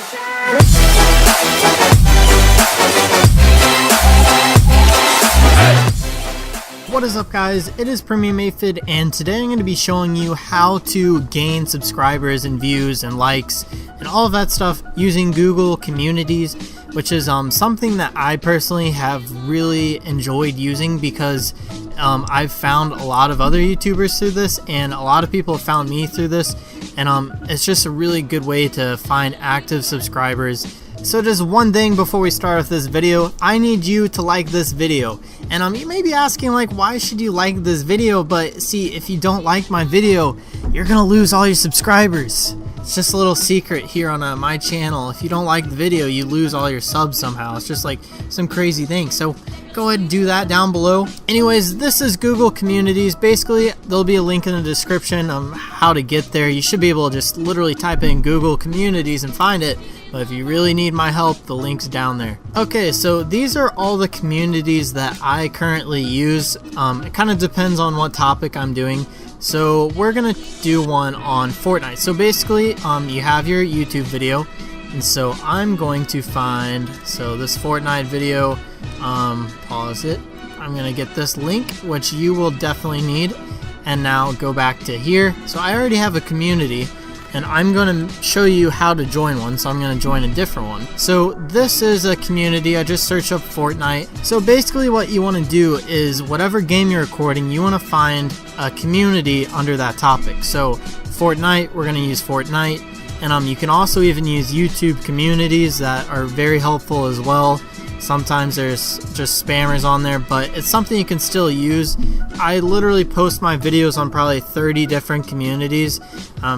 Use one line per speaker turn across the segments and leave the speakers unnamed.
What is up, guys? It is Premium Aphid, and today I'm going to be showing you how to gain subscribers and views and likes and all of that stuff using Google Communities, which is something that I personally have really enjoyed using because I've found a lot of other YouTubers through this, and a lot of people have found me through this, and it's just a really good way to find active subscribers. So just one thing before we start with this video, I need you to like this video. And you may be asking, like, why should you like this video? But see, if you don't like my video, you're gonna lose all your subscribers. It's just a little secret here on my channel. If you don't like the video, you lose all your subs somehow. It's just like some crazy thing. So go ahead and do that down below. Anyways, this is Google Communities. Basically, there'll be a link in the description on how to get there. You should be able to just literally type in Google Communities and find it. But if you really need my help, the link's down there. Okay, so these are all the communities that I currently use. It kind of depends on what topic I'm doing. So we're gonna do one on Fortnite. So basically, you have your YouTube video, and so I'm going to find this Fortnite video. Pause it. I'm gonna get this link, which you will definitely need, and now go back to here. So I already have a community, and I'm going to show you how to join one, so I'm going to join a different one. So this is a community. I just searched up Fortnite. So basically what you want to do is whatever game you're recording, you want to find a community under that topic. So Fortnite, we're going to use Fortnite, and you can also even use YouTube communities that are very helpful as well. Sometimes there's just spammers on there, but it's something you can still use. I literally post my videos on probably 30 different communities.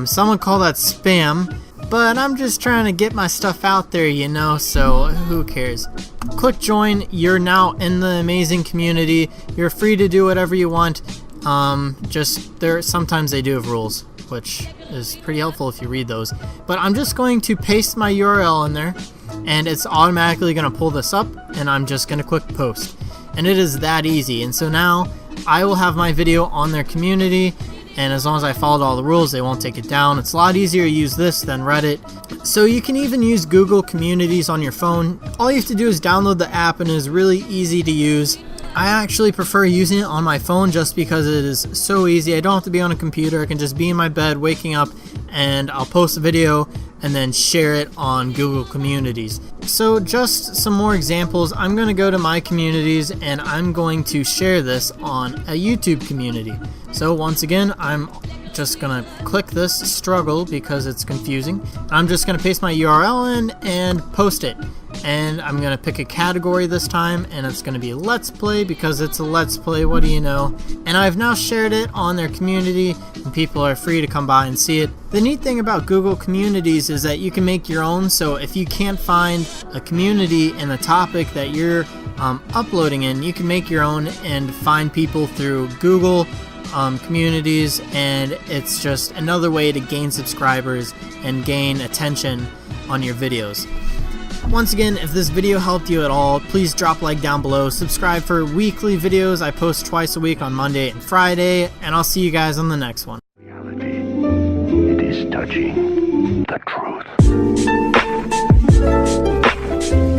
Some would call that spam, but I'm just trying to get my stuff out there, you know, so who cares? Click join. You're now in the amazing community. You're free to do whatever you want. Sometimes they do have rules, which is pretty helpful if you read those. But I'm just going to paste my URL in there, and it's automatically going to pull this up, and I'm just going to click post. And it is that easy. And so now I will have my video on their community, and as long as I followed all the rules, they won't take it down. It's a lot easier to use this than Reddit. So you can even use Google Communities on your phone. All you have to do is download the app, and it is really easy to use. I actually prefer using it on my phone just because it is so easy. I don't have to be on a computer. I can just be in my bed waking up, and I'll post a video and then share it on Google Communities. So just some more examples. I'm going to go to my communities, and I'm going to share this on a YouTube community. So once again, I'm just going to click this struggle because it's confusing. I'm just going to paste my URL in and post it. And I'm going to pick a category this time, and it's going to be Let's Play because it's a Let's Play, what do you know. And I've now shared it on their community, and people are free to come by and see it. The neat thing about Google Communities is that you can make your own, so if you can't find a community in the topic that you're uploading in, you can make your own and find people through Google Communities, and it's just another way to gain subscribers and gain attention on your videos. Once again, if this video helped you at all, please drop a like down below, subscribe for weekly videos. I post twice a week on Monday and Friday, and I'll see you guys on the next one.
Reality, it is touching the truth.